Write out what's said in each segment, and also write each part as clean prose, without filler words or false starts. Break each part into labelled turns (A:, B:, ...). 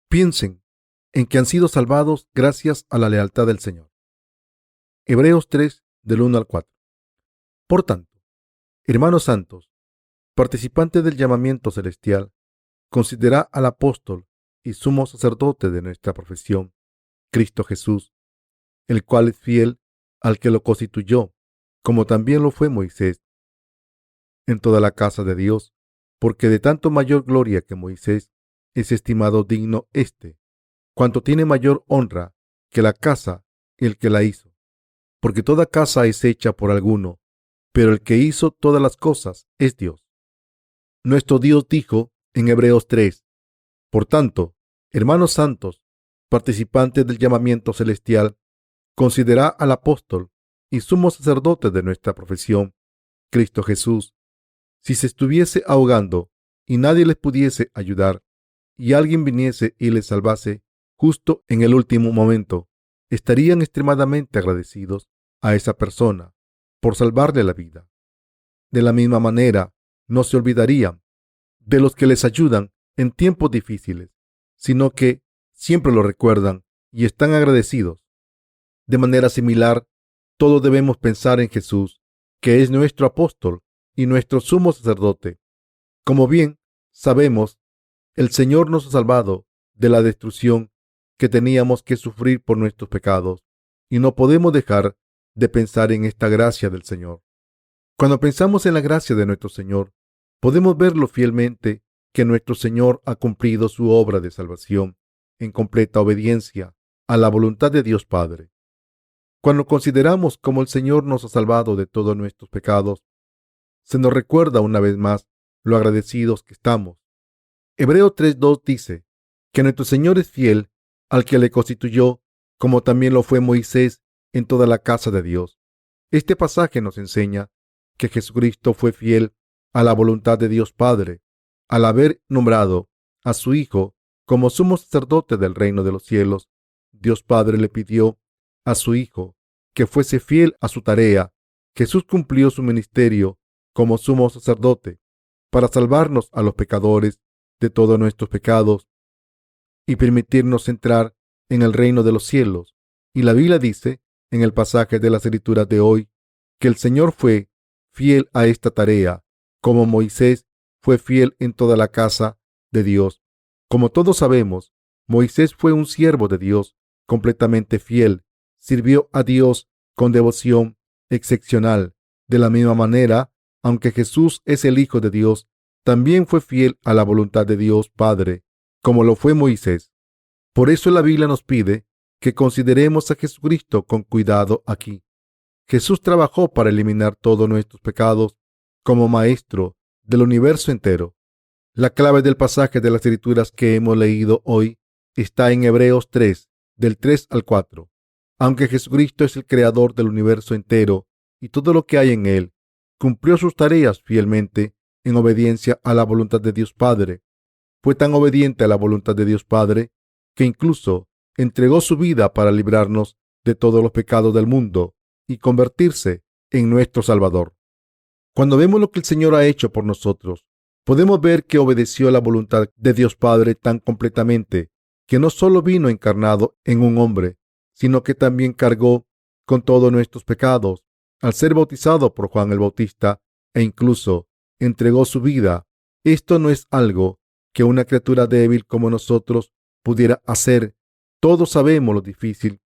A: piensen en que han sido salvados gracias a la lealtad del Señor. Hebreos 3, del 1 al 4. Por tanto, hermanos santos, participantes del llamamiento celestial, considera al apóstol y sumo sacerdote de nuestra profesión, Cristo Jesús, el cual es fiel al que lo constituyó, como también lo fue Moisés, en toda la casa de Dios, porque de tanto mayor gloria que Moisés es estimado digno cuanto tiene mayor honra que la casa y el que la hizo. Porque toda casa es hecha por alguno, pero el que hizo todas las cosas es Dios. Nuestro Dios dijo en Hebreos 3, por tanto, hermanos santos, participantes del llamamiento celestial, considera al apóstol y sumo sacerdote de nuestra profesión, Cristo Jesús. Si se estuviese ahogando y nadie les pudiese ayudar, y alguien viniese y les salvase justo en el último momento, estarían extremadamente agradecidos a esa persona por salvarle la vida. De la misma manera, no se olvidarían de los que les ayudan en tiempos difíciles, sino que siempre lo recuerdan y están agradecidos. De manera similar, todos debemos pensar en Jesús, que es nuestro apóstol y nuestro sumo sacerdote. Como bien sabemos, el Señor nos ha salvado de la destrucción que teníamos que sufrir por nuestros pecados, y no podemos dejar de pensar en esta gracia del Señor. Cuando pensamos en la gracia de nuestro Señor, podemos verlo fielmente que nuestro Señor ha cumplido su obra de salvación en completa obediencia a la voluntad de Dios Padre. Cuando consideramos cómo el Señor nos ha salvado de todos nuestros pecados, se nos recuerda una vez más lo agradecidos que estamos. Hebreos 3:2 dice que nuestro Señor es fiel al que le constituyó, como también lo fue Moisés en toda la casa de Dios. Este pasaje nos enseña que Jesucristo fue fiel a la voluntad de Dios Padre, al haber nombrado a su Hijo como sumo sacerdote del reino de los cielos. Dios Padre le pidió a su Hijo que fuese fiel a su tarea. Jesús cumplió su ministerio como sumo sacerdote para salvarnos a los pecadores de todos nuestros pecados y permitirnos entrar en el reino de los cielos. Y la Biblia dice en el pasaje de las Escrituras de hoy que el Señor fue fiel a esta tarea, como Moisés fue fiel en toda la casa de Dios. Como todos sabemos, Moisés fue un siervo de Dios completamente fiel. Sirvió a Dios con devoción excepcional. De la misma manera, aunque Jesús es el Hijo de Dios, también fue fiel a la voluntad de Dios Padre, como lo fue Moisés. Por eso la Biblia nos pide que consideremos a Jesucristo con cuidado aquí. Jesús trabajó para eliminar todos nuestros pecados como maestro del universo entero. La clave del pasaje de las Escrituras que hemos leído hoy está en Hebreos 3, del 3 al 4. Aunque Jesucristo es el creador del universo entero y todo lo que hay en él, cumplió sus tareas fielmente en obediencia a la voluntad de Dios Padre. Fue tan obediente a la voluntad de Dios Padre que incluso entregó su vida para librarnos de todos los pecados del mundo y convertirse en nuestro Salvador. Cuando vemos lo que el Señor ha hecho por nosotros, podemos ver que obedeció la voluntad de Dios Padre tan completamente que no solo vino encarnado en un hombre, sino que también cargó con todos nuestros pecados al ser bautizado por Juan el Bautista e incluso entregó su vida. Esto no es algo que una criatura débil como nosotros pudiera hacer. Todos sabemos lo difícil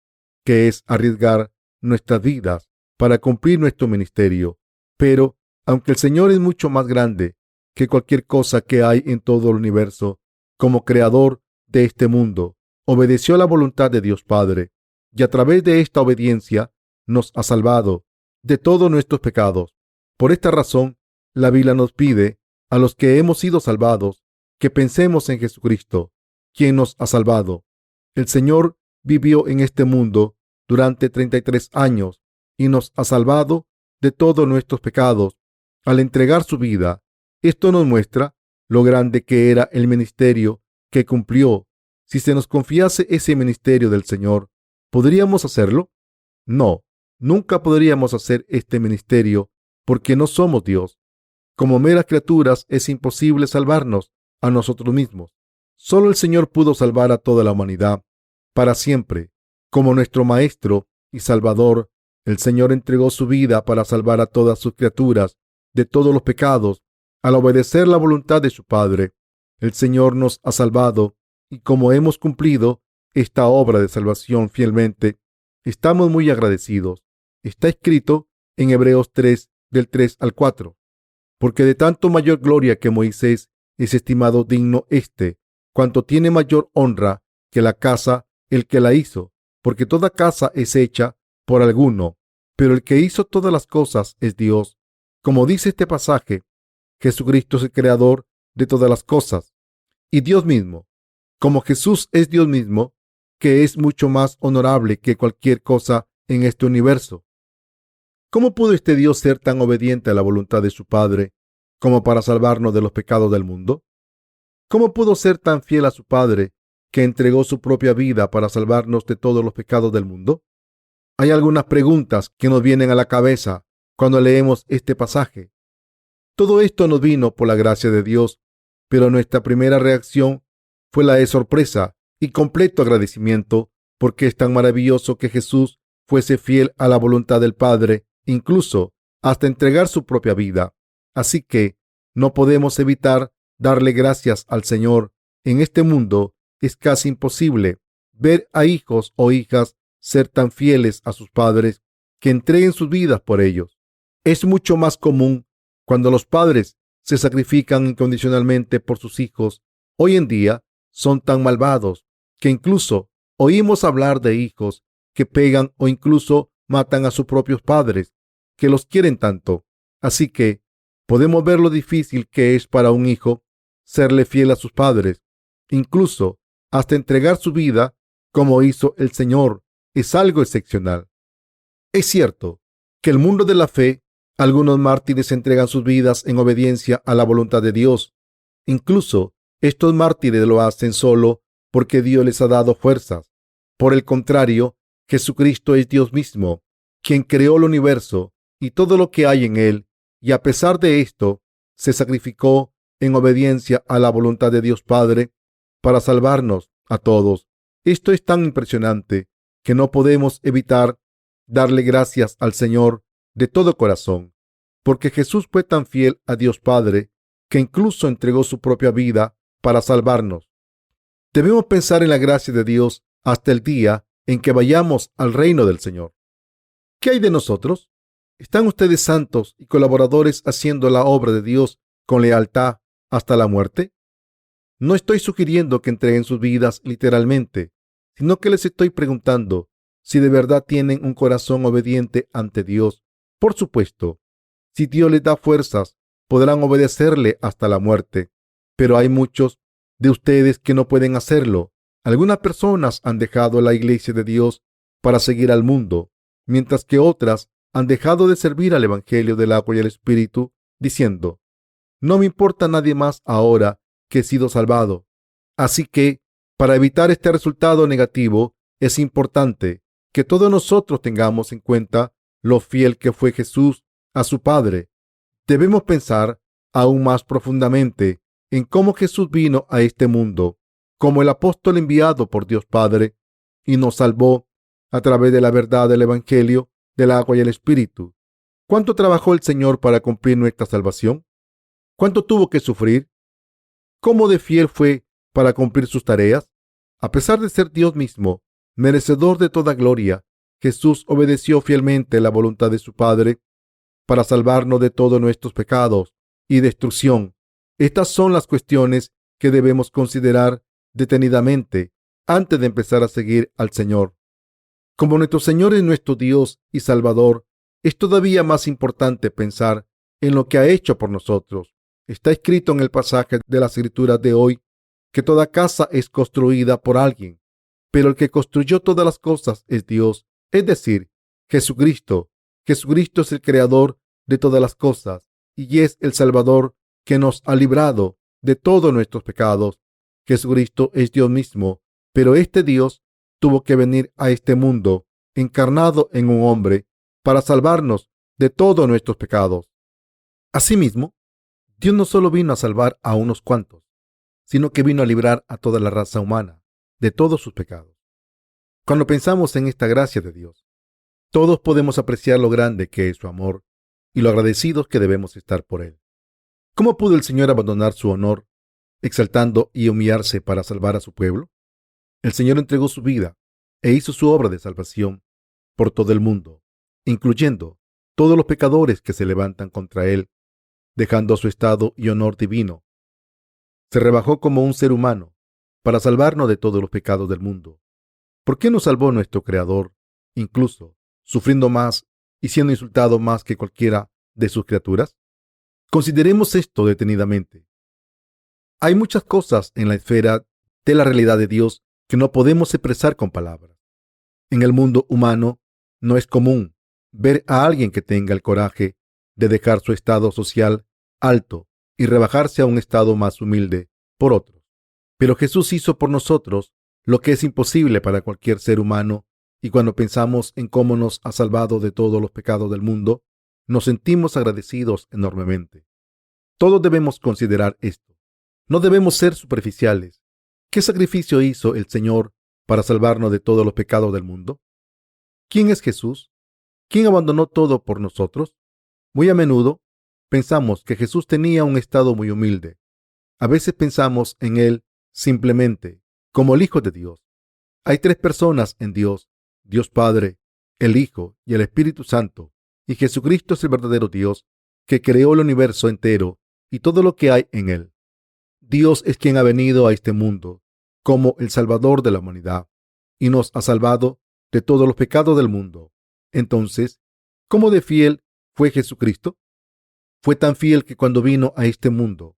A: que es arriesgar nuestras vidas para cumplir nuestro ministerio. Pero, aunque el Señor es mucho más grande que cualquier cosa que hay en todo el universo, como creador de este mundo, obedeció a la voluntad de Dios Padre y a través de esta obediencia nos ha salvado de todos nuestros pecados. Por esta razón, la Biblia nos pide a los que hemos sido salvados que pensemos en Jesucristo, quien nos ha salvado. El Señor vivió en este mundo durante 33 años y nos ha salvado de todos nuestros pecados al entregar su vida. Esto nos muestra lo grande que era el ministerio que cumplió. Si se nos confiase ese ministerio del Señor, ¿podríamos hacerlo? No, nunca podríamos hacer este ministerio porque no somos Dios. Como meras criaturas es imposible salvarnos a nosotros mismos. Solo el Señor pudo salvar a toda la humanidad para siempre. Como nuestro Maestro y Salvador, el Señor entregó su vida para salvar a todas sus criaturas de todos los pecados. Al obedecer la voluntad de su Padre, el Señor nos ha salvado, y como hemos cumplido esta obra de salvación fielmente, estamos muy agradecidos. Está escrito en Hebreos 3, del 3 al 4. Porque de tanto mayor gloria que Moisés es estimado digno cuanto tiene mayor honra que la casa el que la hizo, porque toda casa es hecha por alguno, pero el que hizo todas las cosas es Dios. Como dice este pasaje, Jesucristo es el creador de todas las cosas y Dios mismo. Como Jesús es Dios mismo, que es mucho más honorable que cualquier cosa en este universo. ¿Cómo pudo este Dios ser tan obediente a la voluntad de su Padre como para salvarnos de los pecados del mundo? ¿Cómo pudo ser tan fiel a su Padre que entregó su propia vida para salvarnos de todos los pecados del mundo? Hay algunas preguntas que nos vienen a la cabeza cuando leemos este pasaje. Todo esto nos vino por la gracia de Dios, pero nuestra primera reacción fue la de sorpresa y completo agradecimiento, porque es tan maravilloso que Jesús fuese fiel a la voluntad del Padre, incluso hasta entregar su propia vida. Así que no podemos evitar darle gracias al Señor. En este mundo es casi imposible ver a hijos o hijas ser tan fieles a sus padres que entreguen sus vidas por ellos. Es mucho más común cuando los padres se sacrifican incondicionalmente por sus hijos. Hoy en día son tan malvados que incluso oímos hablar de hijos que pegan o incluso matan a sus propios padres, que los quieren tanto. Así que podemos ver lo difícil que es para un hijo serle fiel a sus padres, incluso hasta entregar su vida como hizo el Señor. Es algo excepcional. Es cierto que el mundo de la fe, algunos mártires entregan sus vidas en obediencia a la voluntad de Dios. Incluso estos mártires lo hacen solo porque Dios les ha dado fuerzas. Por el contrario, Jesucristo es Dios mismo, quien creó el universo y todo lo que hay en él, y a pesar de esto, se sacrificó en obediencia a la voluntad de Dios Padre para salvarnos a todos. Esto es tan impresionante que no podemos evitar darle gracias al Señor de todo corazón, porque Jesús fue tan fiel a Dios Padre que incluso entregó su propia vida para salvarnos. Debemos pensar en la gracia de Dios hasta el día en que vayamos al reino del Señor. ¿Qué hay de nosotros? ¿Están ustedes santos y colaboradores haciendo la obra de Dios con lealtad hasta la muerte? No estoy sugiriendo que entreguen sus vidas literalmente, sino que les estoy preguntando si de verdad tienen un corazón obediente ante Dios. Por supuesto, si Dios les da fuerzas, podrán obedecerle hasta la muerte. Pero hay muchos de ustedes que no pueden hacerlo. Algunas personas han dejado la iglesia de Dios para seguir al mundo, mientras que otras han dejado de servir al Evangelio del agua y el Espíritu, diciendo: no me importa nadie más ahora que he sido salvado. Así que, para evitar este resultado negativo, es importante que todos nosotros tengamos en cuenta lo fiel que fue Jesús a su Padre. Debemos pensar aún más profundamente en cómo Jesús vino a este mundo como el apóstol enviado por Dios Padre y nos salvó a través de la verdad del Evangelio del agua y el Espíritu. ¿Cuánto trabajó el Señor para cumplir nuestra salvación? ¿Cuánto tuvo que sufrir? ¿Cómo de fiel fue para cumplir sus tareas? A pesar de ser Dios mismo, merecedor de toda gloria, Jesús obedeció fielmente la voluntad de su Padre para salvarnos de todos nuestros pecados y destrucción. Estas son las cuestiones que debemos considerar detenidamente antes de empezar a seguir al Señor. Como nuestro Señor es nuestro Dios y Salvador, es todavía más importante pensar en lo que ha hecho por nosotros. Está escrito en el pasaje de las Escrituras de hoy que toda casa es construida por alguien, pero el que construyó todas las cosas es Dios, es decir, Jesucristo. Jesucristo es el creador de todas las cosas y es el Salvador que nos ha librado de todos nuestros pecados. Jesucristo es Dios mismo, pero este Dios tuvo que venir a este mundo encarnado en un hombre para salvarnos de todos nuestros pecados. Asimismo, Dios no solo vino a salvar a unos cuantos, sino que vino a librar a toda la raza humana de todos sus pecados. Cuando pensamos en esta gracia de Dios, todos podemos apreciar lo grande que es su amor y lo agradecidos que debemos estar por él. ¿Cómo pudo el Señor abandonar su honor, exaltando y humillarse para salvar a su pueblo? El Señor entregó su vida e hizo su obra de salvación por todo el mundo, incluyendo todos los pecadores que se levantan contra él, dejando su estado y honor divino. Se rebajó como un ser humano para salvarnos de todos los pecados del mundo. ¿Por qué nos salvó nuestro Creador, incluso sufriendo más y siendo insultado más que cualquiera de sus criaturas? Consideremos esto detenidamente. Hay muchas cosas en la esfera de la realidad de Dios que no podemos expresar con palabras. En el mundo humano no es común ver a alguien que tenga el coraje de dejar su estado social alto y rebajarse a un estado más humilde por otros. Pero Jesús hizo por nosotros lo que es imposible para cualquier ser humano, y cuando pensamos en cómo nos ha salvado de todos los pecados del mundo, nos sentimos agradecidos enormemente. Todos debemos considerar esto. No debemos ser superficiales. ¿Qué sacrificio hizo el Señor para salvarnos de todos los pecados del mundo? ¿Quién es Jesús? ¿Quién abandonó todo por nosotros? Muy a menudo pensamos que Jesús tenía un estado muy humilde. A veces pensamos en él simplemente como el Hijo de Dios. Hay tres personas en Dios: Dios Padre, el Hijo y el Espíritu Santo. Y Jesucristo es el verdadero Dios que creó el universo entero y todo lo que hay en él. Dios es quien ha venido a este mundo como el Salvador de la humanidad y nos ha salvado de todos los pecados del mundo. Entonces, ¿cómo de fiel fue Jesucristo? Fue tan fiel que cuando vino a este mundo,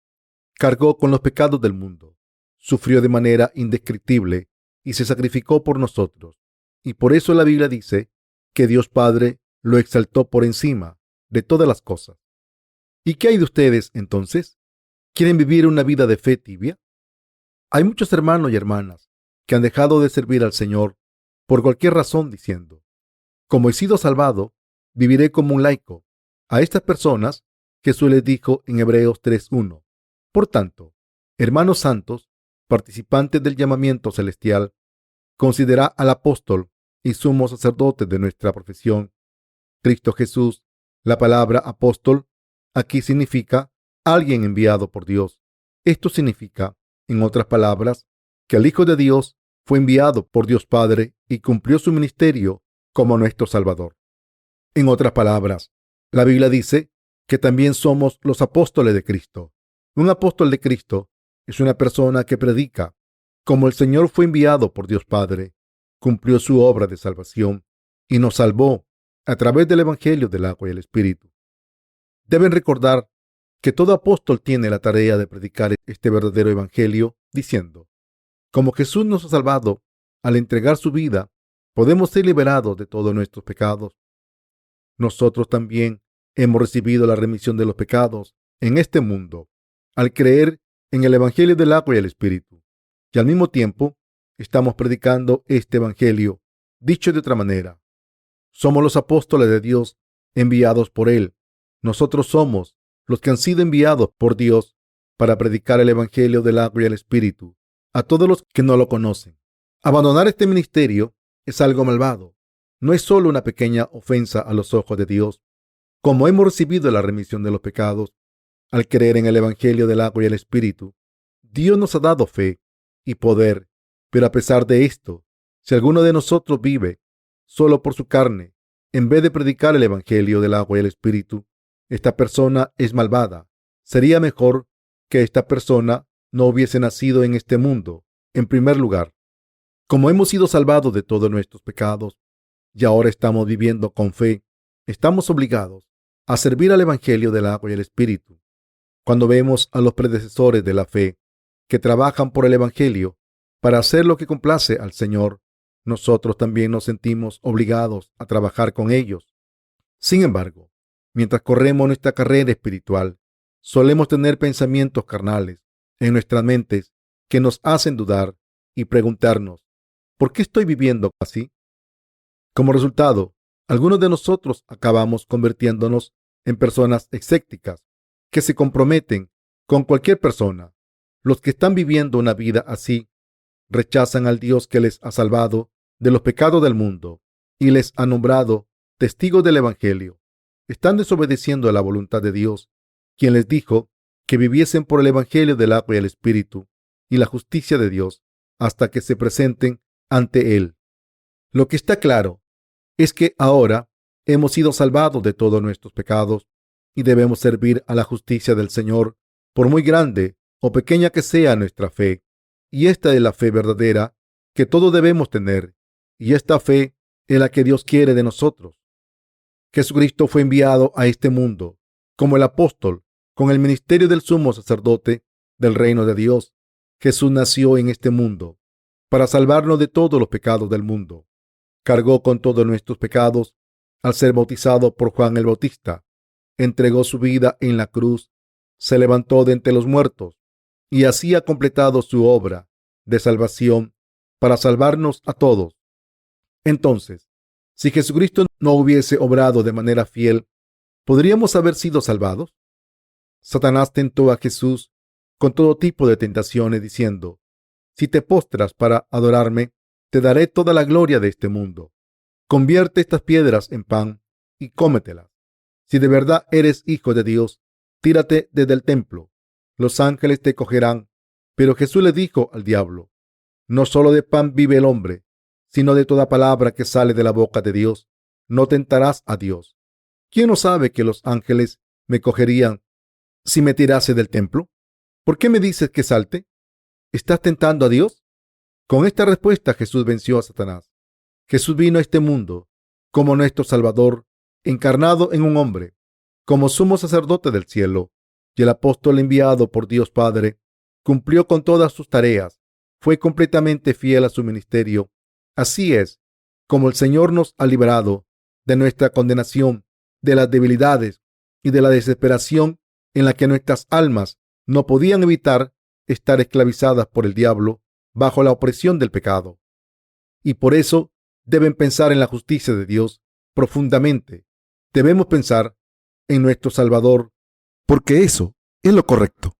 A: cargó con los pecados del mundo, sufrió de manera indescriptible y se sacrificó por nosotros. Y por eso la Biblia dice que Dios Padre lo exaltó por encima de todas las cosas. ¿Y qué hay de ustedes entonces? ¿Quieren vivir una vida de fe tibia? Hay muchos hermanos y hermanas que han dejado de servir al Señor por cualquier razón, diciendo: como he sido salvado, viviré como un laico. A estas personas Jesús les dijo en Hebreos 3:1: por tanto, hermanos santos, participantes del llamamiento celestial, considera al apóstol y sumo sacerdote de nuestra profesión, Cristo Jesús. La palabra apóstol aquí significa alguien enviado por Dios. Esto significa, en otras palabras, que el Hijo de Dios fue enviado por Dios Padre y cumplió su ministerio como nuestro Salvador. En otras palabras, la Biblia dice que también somos los apóstoles de Cristo. Un apóstol de Cristo es una persona que predica. Como el Señor fue enviado por Dios Padre, cumplió su obra de salvación y nos salvó a través del Evangelio del agua y el Espíritu. Deben recordar que todo apóstol tiene la tarea de predicar este verdadero Evangelio, diciendo: como Jesús nos ha salvado al entregar su vida, podemos ser liberados de todos nuestros pecados. Nosotros también hemos recibido la remisión de los pecados en este mundo al creer en el Evangelio del agua y el Espíritu. Y al mismo tiempo estamos predicando este Evangelio. Dicho de otra manera, somos los apóstoles de Dios enviados por Él. Nosotros somos los que han sido enviados por Dios para predicar el Evangelio del agua y el Espíritu a todos los que no lo conocen. Abandonar este ministerio es algo malvado. No es solo una pequeña ofensa a los ojos de Dios. Como hemos recibido la remisión de los pecados al creer en el Evangelio del agua y el Espíritu, Dios nos ha dado fe y poder. Pero a pesar de esto, si alguno de nosotros vive solo por su carne, en vez de predicar el Evangelio del agua y el Espíritu, esta persona es malvada. Sería mejor que esta persona no hubiese nacido en este mundo, en primer lugar. Como hemos sido salvados de todos nuestros pecados y ahora estamos viviendo con fe, estamos obligados a servir al Evangelio del agua y el Espíritu. Cuando vemos a los predecesores de la fe que trabajan por el Evangelio para hacer lo que complace al Señor, nosotros también nos sentimos obligados a trabajar con ellos. Sin embargo, mientras corremos nuestra carrera espiritual, solemos tener pensamientos carnales en nuestras mentes que nos hacen dudar y preguntarnos: ¿por qué estoy viviendo así? Como resultado, algunos de nosotros acabamos convirtiéndonos en personas escépticas que se comprometen con cualquier persona. Los que están viviendo una vida así rechazan al Dios que les ha salvado de los pecados del mundo y les ha nombrado testigos del Evangelio. Están desobedeciendo a la voluntad de Dios, quien les dijo que viviesen por el Evangelio del agua y el Espíritu y la justicia de Dios hasta que se presenten ante Él. Lo que está claro es que ahora hemos sido salvados de todos nuestros pecados y debemos servir a la justicia del Señor, por muy grande o pequeña que sea nuestra fe. Y esta es la fe verdadera que todos debemos tener, y esta fe es la que Dios quiere de nosotros. Jesucristo fue enviado a este mundo como el apóstol con el ministerio del sumo sacerdote del reino de Dios. Jesús nació en este mundo para salvarnos de todos los pecados del mundo. Cargó con todos nuestros pecados al ser bautizado por Juan el Bautista. Entregó su vida en la cruz, se levantó de entre los muertos y así ha completado su obra de salvación para salvarnos a todos. Entonces, si Jesucristo no hubiese obrado de manera fiel, ¿podríamos haber sido salvados? Satanás tentó a Jesús con todo tipo de tentaciones, diciendo: si te postras para adorarme, te daré toda la gloria de este mundo. Convierte estas piedras en pan y cómetelas. Si de verdad eres hijo de Dios, tírate desde el templo. Los ángeles te cogerán. Pero Jesús le dijo al diablo: no solo de pan vive el hombre, sino de toda palabra que sale de la boca de Dios. No tentarás a Dios. ¿Quién no sabe que los ángeles me cogerían si me tirase del templo? ¿Por qué me dices que salte? ¿Estás tentando a Dios? Con esta respuesta Jesús venció a Satanás. Jesús vino a este mundo como nuestro Salvador, encarnado en un hombre, como sumo sacerdote del cielo, y el apóstol enviado por Dios Padre cumplió con todas sus tareas, fue completamente fiel a su ministerio. Así es como el Señor nos ha librado de nuestra condenación, de las debilidades y de la desesperación en la que nuestras almas no podían evitar estar esclavizadas por el diablo bajo la opresión del pecado. Y por eso deben pensar en la justicia de Dios profundamente. Debemos pensar en nuestro Salvador, porque eso es lo correcto.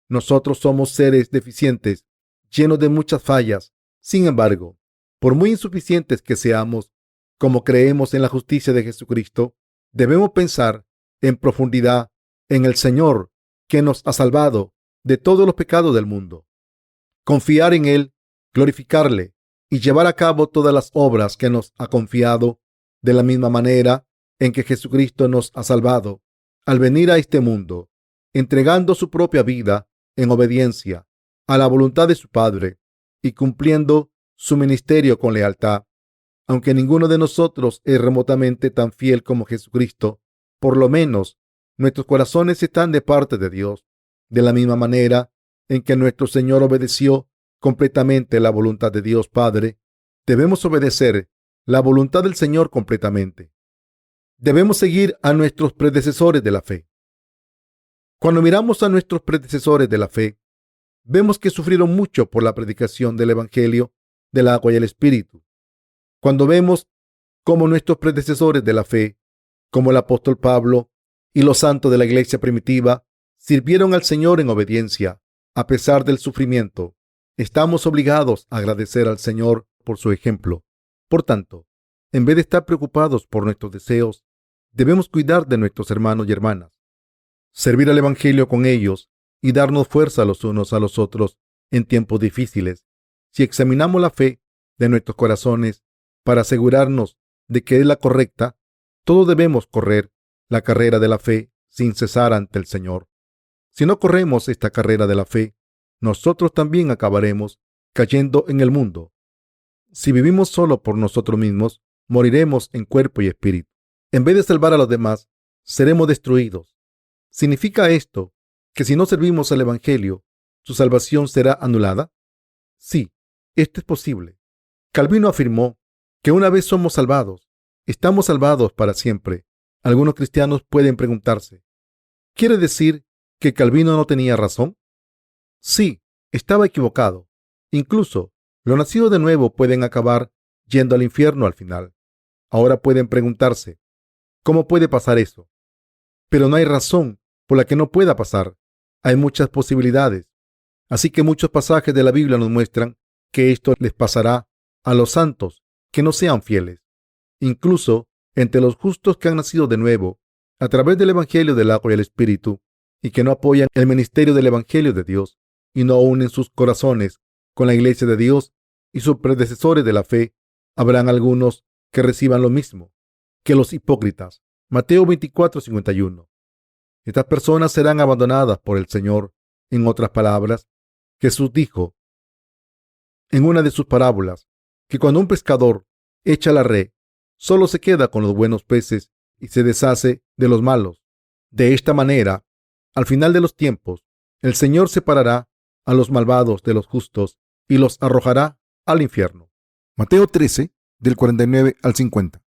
A: Nosotros somos seres deficientes, llenos de muchas fallas. Sin embargo, por muy insuficientes que seamos, como creemos en la justicia de Jesucristo, debemos pensar en profundidad en el Señor que nos ha salvado de todos los pecados del mundo. Confiar en Él, glorificarle y llevar a cabo todas las obras que nos ha confiado de la misma manera en que Jesucristo nos ha salvado al venir a este mundo, entregando su propia vida en obediencia a la voluntad de su Padre y cumpliendo su ministerio con lealtad. Aunque ninguno de nosotros es remotamente tan fiel como Jesucristo, por lo menos nuestros corazones están de parte de Dios. De la misma manera en que nuestro Señor obedeció completamente la voluntad de Dios Padre, debemos obedecer la voluntad del Señor completamente. Debemos seguir a nuestros predecesores de la fe. Cuando miramos a nuestros predecesores de la fe, vemos que sufrieron mucho por la predicación del Evangelio del agua y el Espíritu. Cuando vemos cómo nuestros predecesores de la fe, como el apóstol Pablo y los santos de la iglesia primitiva, sirvieron al Señor en obediencia, a pesar del sufrimiento, estamos obligados a agradecer al Señor por su ejemplo. Por tanto, en vez de estar preocupados por nuestros deseos, debemos cuidar de nuestros hermanos y hermanas, servir al Evangelio con ellos y darnos fuerza los unos a los otros en tiempos difíciles. Si examinamos la fe de nuestros corazones para asegurarnos de que es la correcta, todos debemos correr la carrera de la fe sin cesar ante el Señor. Si no corremos esta carrera de la fe, nosotros también acabaremos cayendo en el mundo. Si vivimos solo por nosotros mismos, moriremos en cuerpo y espíritu. En vez de salvar a los demás, seremos destruidos. ¿Significa esto que si no servimos al Evangelio, su salvación será anulada? Sí, esto es posible. Calvino afirmó que una vez somos salvados, estamos salvados para siempre. Algunos cristianos pueden preguntarse: ¿quiere decir que Calvino no tenía razón? Sí, estaba equivocado. Incluso los nacidos de nuevo pueden acabar yendo al infierno al final. Ahora pueden preguntarse: ¿cómo puede pasar eso? Pero no hay razón por la que no pueda pasar. Hay muchas posibilidades. Así que muchos pasajes de la Biblia nos muestran que esto les pasará a los santos que no sean fieles. Incluso entre los justos que han nacido de nuevo a través del Evangelio del agua y el Espíritu y que no apoyan el ministerio del Evangelio de Dios y no unen sus corazones con la Iglesia de Dios y sus predecesores de la fe, habrán algunos que reciban lo mismo que los hipócritas. Mateo 24:51. Estas personas serán abandonadas por el Señor. En otras palabras, Jesús dijo en una de sus parábolas que cuando un pescador echa la red, solo se queda con los buenos peces y se deshace de los malos. De esta manera, al final de los tiempos, el Señor separará a los malvados de los justos y los arrojará al infierno. Mateo 13, del 49 al 50.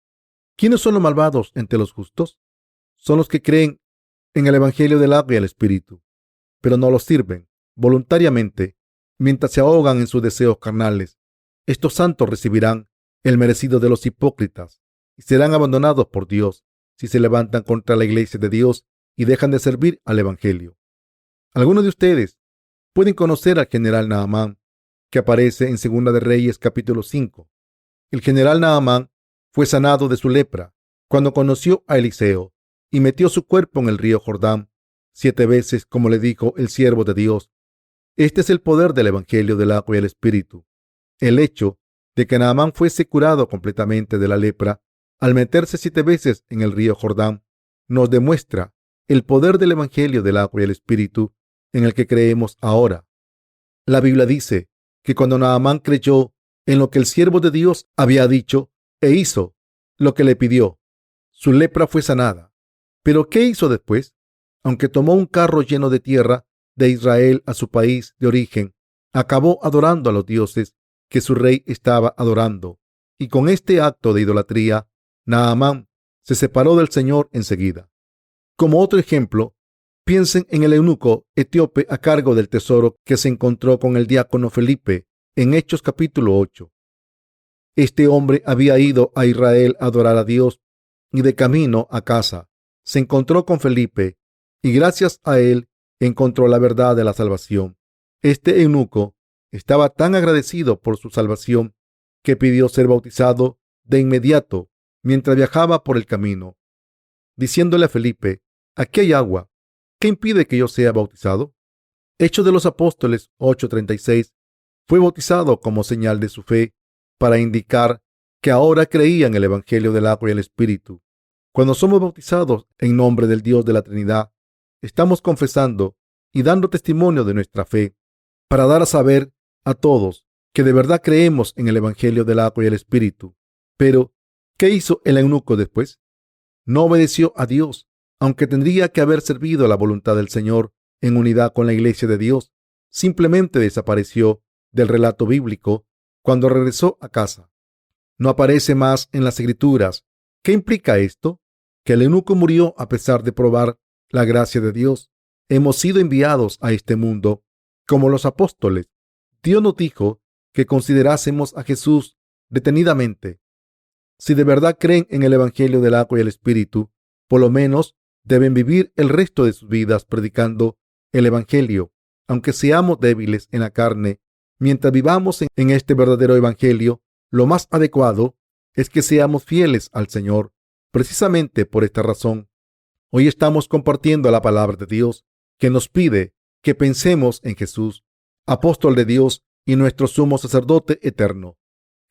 A: ¿Quiénes son los malvados entre los justos? Son los que creen en el Evangelio del agua y el Espíritu, pero no los sirven voluntariamente mientras se ahogan en sus deseos carnales. Estos santos recibirán el merecido de los hipócritas y serán abandonados por Dios si se levantan contra la Iglesia de Dios y dejan de servir al Evangelio. Algunos de ustedes pueden conocer al general Naamán, que aparece en 2 de Reyes capítulo 5. El general Naamán fue sanado de su lepra cuando conoció a Eliseo y metió su cuerpo en el río Jordán 7 veces, como le dijo el siervo de Dios. Este es el poder del Evangelio del agua y el Espíritu. El hecho de que Naamán fuese curado completamente de la lepra al meterse 7 veces en el río Jordán nos demuestra el poder del Evangelio del agua y el Espíritu en el que creemos ahora. La Biblia dice que cuando Naamán creyó en lo que el siervo de Dios había dicho e hizo lo que le pidió, su lepra fue sanada. ¿Pero qué hizo después? Aunque tomó un carro lleno de tierra de Israel a su país de origen, acabó adorando a los dioses que su rey estaba adorando. Y con este acto de idolatría, Naamán se separó del Señor enseguida. Como otro ejemplo, piensen en el eunuco etíope a cargo del tesoro que se encontró con el diácono Felipe en Hechos capítulo 8. Este hombre había ido a Israel a adorar a Dios y de camino a casa se encontró con Felipe y gracias a él encontró la verdad de la salvación. Este eunuco estaba tan agradecido por su salvación que pidió ser bautizado de inmediato mientras viajaba por el camino, diciéndole a Felipe: «Aquí hay agua. ¿Qué impide que yo sea bautizado?». Hechos de los Apóstoles 8:36. Fue bautizado como señal de su fe para indicar que ahora creía en el Evangelio del agua y el Espíritu. Cuando somos bautizados en nombre del Dios de la Trinidad, estamos confesando y dando testimonio de nuestra fe para dar a saber a todos que de verdad creemos en el Evangelio del agua y el Espíritu. Pero, ¿qué hizo el eunuco después? No obedeció a Dios, aunque tendría que haber servido a la voluntad del Señor en unidad con la Iglesia de Dios. Simplemente desapareció del relato bíblico cuando regresó a casa. No aparece más en las Escrituras. ¿Qué implica esto? Que el eunuco murió a pesar de probar la gracia de Dios. Hemos sido enviados a este mundo como los apóstoles. Dios nos dijo que considerásemos a Jesús detenidamente. Si de verdad creen en el Evangelio del agua y el Espíritu, por lo menos deben vivir el resto de sus vidas predicando el Evangelio, aunque seamos débiles en la carne. Mientras vivamos en este verdadero Evangelio, lo más adecuado es que seamos fieles al Señor. Precisamente por esta razón, hoy estamos compartiendo la palabra de Dios que nos pide que pensemos en Jesús, apóstol de Dios y nuestro sumo sacerdote eterno.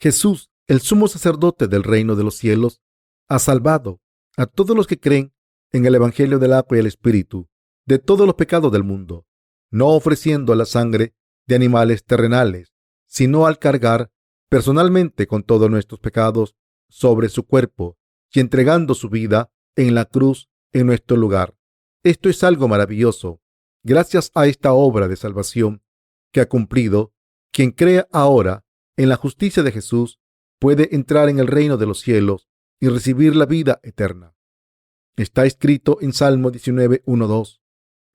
A: Jesús, el sumo sacerdote del reino de los cielos, ha salvado a todos los que creen en el Evangelio del agua y el Espíritu de todos los pecados del mundo, no ofreciendo la sangre de animales terrenales, sino al cargar personalmente con todos nuestros pecados sobre su cuerpo y entregando su vida en la cruz en nuestro lugar. Esto es algo maravilloso. Gracias a esta obra de salvación que ha cumplido, quien crea ahora en la justicia de Jesús puede entrar en el reino de los cielos y recibir la vida eterna. Está escrito en Salmo 19:1-2.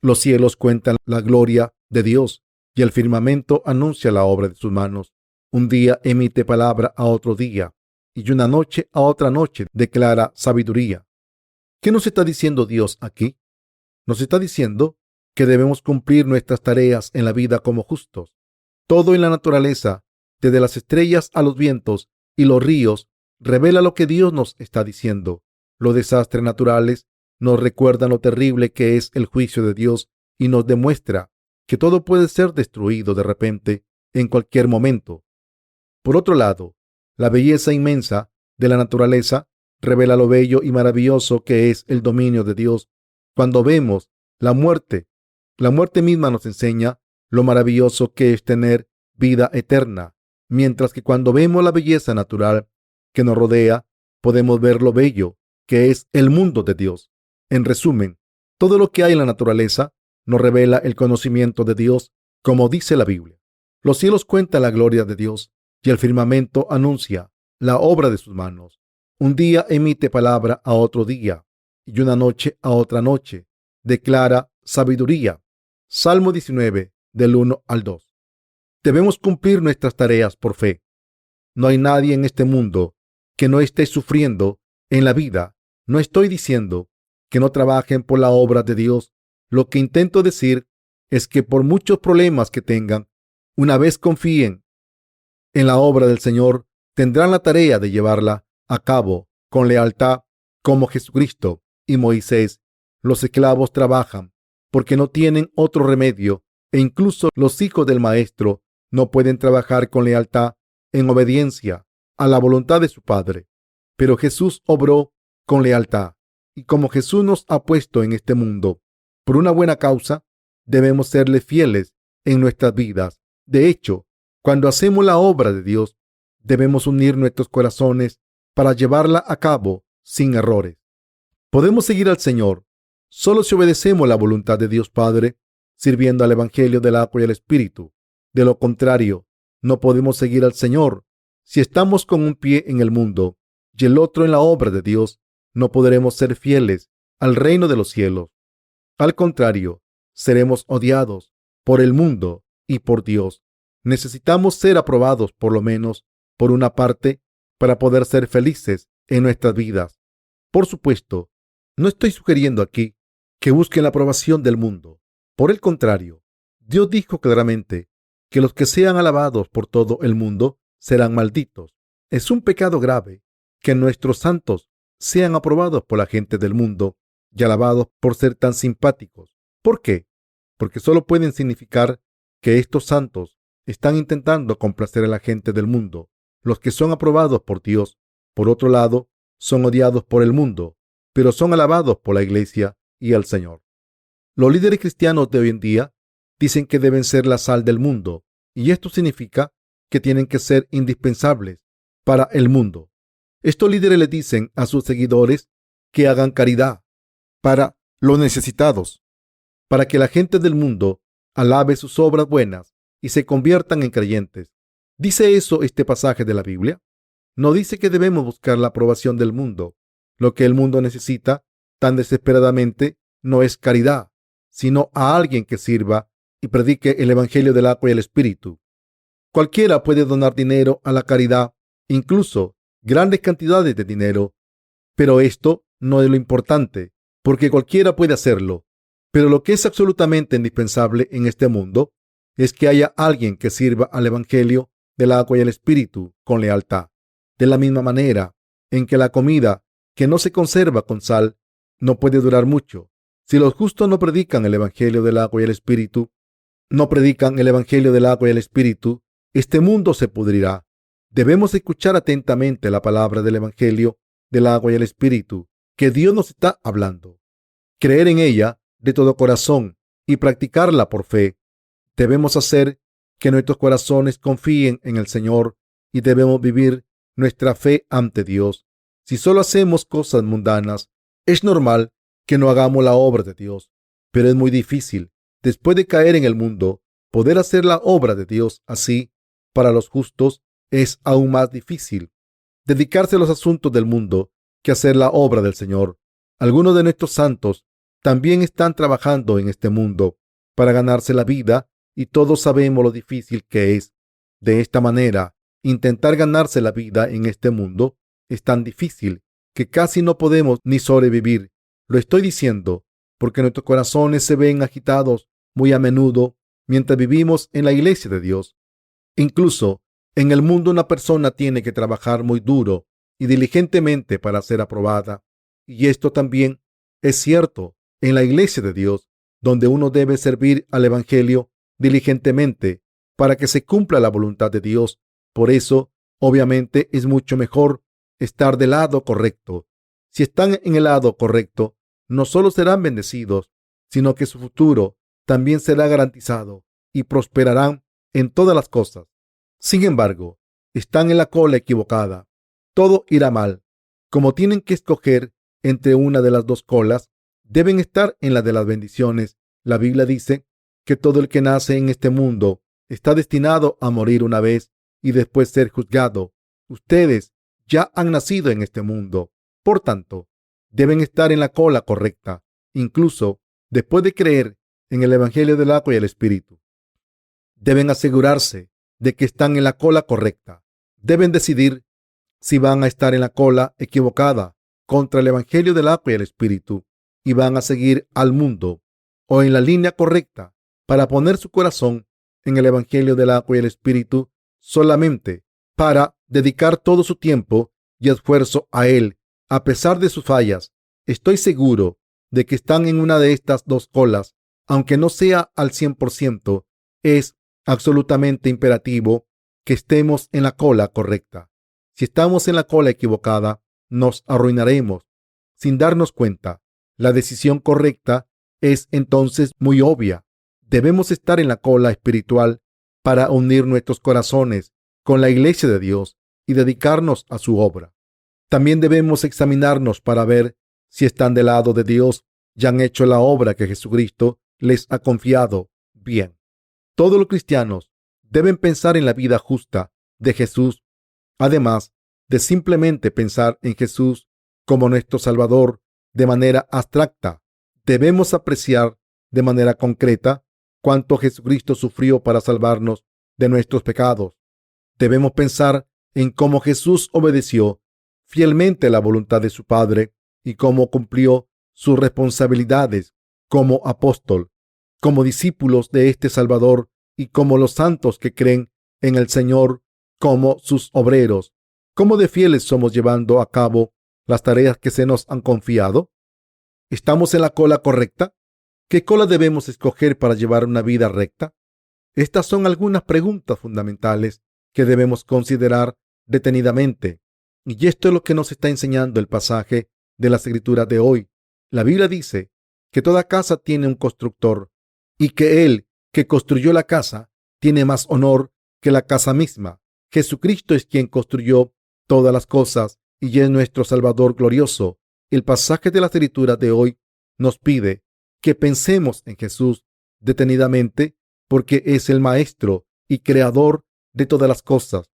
A: Los cielos cuentan la gloria de Dios y el firmamento anuncia la obra de sus manos. Un día emite palabra a otro día y una noche a otra noche declara sabiduría. ¿Qué nos está diciendo Dios aquí? Nos está diciendo que debemos cumplir nuestras tareas en la vida como justos. Todo en la naturaleza, desde las estrellas a los vientos y los ríos, revela lo que Dios nos está diciendo. Los desastres naturales nos recuerdan lo terrible que es el juicio de Dios y nos demuestra que todo puede ser destruido de repente en cualquier momento. Por otro lado, la belleza inmensa de la naturaleza revela lo bello y maravilloso que es el dominio de Dios. Cuando vemos la muerte misma nos enseña lo maravilloso que es tener vida eterna, mientras que cuando vemos la belleza natural que nos rodea, podemos ver lo bello que es el mundo de Dios. En resumen, todo lo que hay en la naturaleza nos revela el conocimiento de Dios, como dice la Biblia. Los cielos cuentan la gloria de Dios y el firmamento anuncia la obra de sus manos. Un día emite palabra a otro día y una noche a otra noche. Declara sabiduría. Salmo 19, del 1 al 2. Debemos cumplir nuestras tareas por fe. No hay nadie en este mundo que no esté sufriendo en la vida. No estoy diciendo que no trabajen por la obra de Dios. Lo que intento decir es que por muchos problemas que tengan, una vez confíen en la obra del Señor, tendrán la tarea de llevarla a cabo con lealtad, como Jesucristo y Moisés. Los esclavos trabajan porque no tienen otro remedio, e incluso los hijos del Maestro no pueden trabajar con lealtad en obediencia a la voluntad de su Padre. Pero Jesús obró con lealtad, y como Jesús nos ha puesto en este mundo por una buena causa, debemos serle fieles en nuestras vidas. De hecho, cuando hacemos la obra de Dios, debemos unir nuestros corazones para llevarla a cabo sin errores. Podemos seguir al Señor solo si obedecemos la voluntad de Dios Padre, sirviendo al Evangelio del agua y el Espíritu. De lo contrario, no podemos seguir al Señor. Si estamos con un pie en el mundo y el otro en la obra de Dios, no podremos ser fieles al reino de los cielos. Al contrario, seremos odiados por el mundo y por Dios. Necesitamos ser aprobados por lo menos por una parte para poder ser felices en nuestras vidas. Por supuesto, no estoy sugiriendo aquí que busquen la aprobación del mundo. Por el contrario, Dios dijo claramente que los que sean alabados por todo el mundo serán malditos. Es un pecado grave que nuestros santos sean aprobados por la gente del mundo y alabados por ser tan simpáticos. ¿Por qué? Porque solo pueden significar que estos santos están intentando complacer a la gente del mundo. Los que son aprobados por Dios, por otro lado, son odiados por el mundo, pero son alabados por la Iglesia y el Señor. Los líderes cristianos de hoy en día dicen que deben ser la sal del mundo, y esto significa que tienen que ser indispensables para el mundo. Estos líderes le dicen a sus seguidores que hagan caridad para los necesitados, para que la gente del mundo alabe sus obras buenas y se conviertan en creyentes. ¿Dice eso este pasaje de la Biblia? No dice que debemos buscar la aprobación del mundo. Lo que el mundo necesita tan desesperadamente no es caridad, sino a alguien que sirva y predique el Evangelio del agua y el Espíritu. Cualquiera puede donar dinero a la caridad, incluso grandes cantidades de dinero, pero esto no es lo importante, porque cualquiera puede hacerlo. Pero lo que es absolutamente indispensable en este mundo es que haya alguien que sirva al Evangelio del agua y el Espíritu con lealtad. De la misma manera en que la comida que no se conserva con sal no puede durar mucho. Si los justos no predican el Evangelio del agua y el Espíritu, este mundo se pudrirá. Debemos escuchar atentamente la palabra del Evangelio del agua y el Espíritu que Dios nos está hablando. Creer en ella de todo corazón y practicarla por fe. Debemos hacer que nuestros corazones confíen en el Señor y debemos vivir nuestra fe ante Dios. Si solo hacemos cosas mundanas, es normal que no hagamos la obra de Dios, pero es muy difícil, después de caer en el mundo, poder hacer la obra de Dios. Así, para los justos es aún más difícil dedicarse a los asuntos del mundo que hacer la obra del Señor. Algunos de nuestros santos también están trabajando en este mundo para ganarse la vida y todos sabemos lo difícil que es. De esta manera, intentar ganarse la vida en este mundo es tan difícil que casi no podemos ni sobrevivir. Lo estoy diciendo porque nuestros corazones se ven agitados muy a menudo mientras vivimos en la iglesia de Dios. Incluso en el mundo una persona tiene que trabajar muy duro y diligentemente para ser aprobada. Y esto también es cierto en la iglesia de Dios, donde uno debe servir al Evangelio diligentemente para que se cumpla la voluntad de Dios. Por eso, obviamente, es mucho mejor estar del lado correcto. Si están en el lado correcto, no solo serán bendecidos, sino que su futuro también será garantizado y prosperarán en todas las cosas. Sin embargo, están en la cola equivocada. Todo irá mal. Como tienen que escoger entre una de las dos colas, deben estar en la de las bendiciones. La Biblia dice que todo el que nace en este mundo está destinado a morir una vez y después ser juzgado. Ustedes ya han nacido en este mundo. Por tanto, deben estar en la cola correcta, incluso después de creer en el Evangelio del agua y el Espíritu. Deben asegurarse de que están en la cola correcta. Deben decidir si van a estar en la cola equivocada contra el Evangelio del agua y el Espíritu y van a seguir al mundo, o en la línea correcta para poner su corazón en el Evangelio del agua y el Espíritu solamente para dedicar todo su tiempo y esfuerzo a él a pesar de sus fallas. Estoy seguro de que están en una de estas dos colas, aunque no sea al 100%, es absolutamente imperativo que estemos en la cola correcta. Si estamos en la cola equivocada, nos arruinaremos sin darnos cuenta. La decisión correcta es entonces muy obvia. Debemos estar en la cola espiritual para unir nuestros corazones con la iglesia de Dios y dedicarnos a su obra. También debemos examinarnos para ver si están del lado de Dios y han hecho la obra que Jesucristo les ha confiado bien. Todos los cristianos deben pensar en la vida justa de Jesús, además de simplemente pensar en Jesús como nuestro Salvador de manera abstracta. Debemos apreciar de manera concreta cuánto Jesucristo sufrió para salvarnos de nuestros pecados. Debemos pensar en cómo Jesús obedeció fielmente la voluntad de su Padre y cómo cumplió sus responsabilidades como apóstol, como discípulos de este Salvador y como los santos que creen en el Señor como sus obreros. ¿Cómo de fieles somos llevando a cabo las tareas que se nos han confiado? ¿Estamos en la cola correcta? ¿Qué cola debemos escoger para llevar una vida recta? Estas son algunas preguntas fundamentales que debemos considerar detenidamente. Y esto es lo que nos está enseñando el pasaje de la Escritura de hoy. La Biblia dice que toda casa tiene un constructor y que el que construyó la casa tiene más honor que la casa misma. Jesucristo es quien construyó todas las cosas y es nuestro Salvador glorioso. El pasaje de la Escritura de hoy nos pide que pensemos en Jesús detenidamente porque es el Maestro y Creador de todas las cosas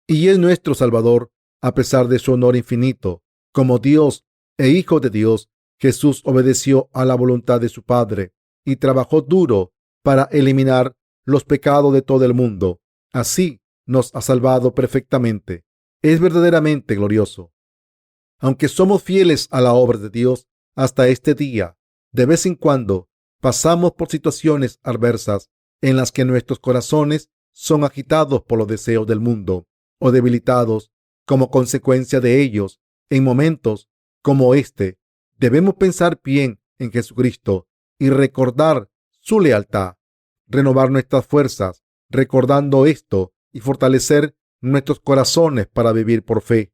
A: y es nuestro Salvador a pesar de su honor infinito. Como Dios e Hijo de Dios, Jesús obedeció a la voluntad de su Padre y trabajó duro para eliminar los pecados de todo el mundo. Así nos ha salvado perfectamente. Es verdaderamente glorioso. Aunque somos fieles a la obra de Dios hasta este día, de vez en cuando pasamos por situaciones adversas en las que nuestros corazones son agitados por los deseos del mundo o debilitados como consecuencia de ellos. En momentos como este, debemos pensar bien en Jesucristo y recordar su lealtad, renovar nuestras fuerzas, recordando esto y fortalecer nuestros corazones para vivir por fe.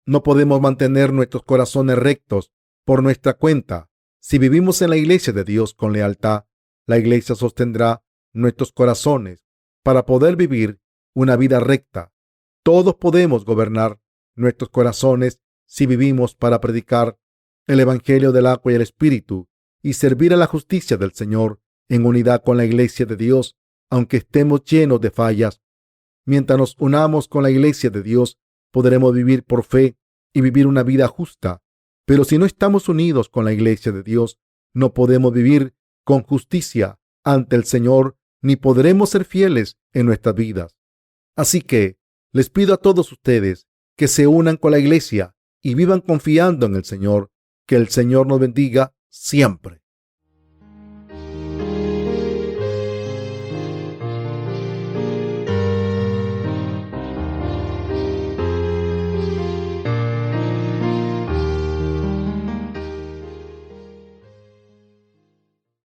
A: No podemos mantener nuestros corazones rectos por nuestra cuenta. Si vivimos en la iglesia de Dios con lealtad, la iglesia sostendrá nuestros corazones para poder vivir una vida recta. Todos podemos gobernar nuestros corazones si vivimos para predicar el Evangelio del agua y el Espíritu y servir a la justicia del Señor en unidad con la iglesia de Dios, aunque estemos llenos de fallas. Mientras nos unamos con la iglesia de Dios, podremos vivir por fe y vivir una vida justa. Pero si no estamos unidos con la iglesia de Dios, no podemos vivir con justicia ante el Señor, ni podremos ser fieles en nuestras vidas. Así que les pido a todos ustedes que se unan con la iglesia y vivan confiando en el Señor. Que el Señor nos bendiga siempre.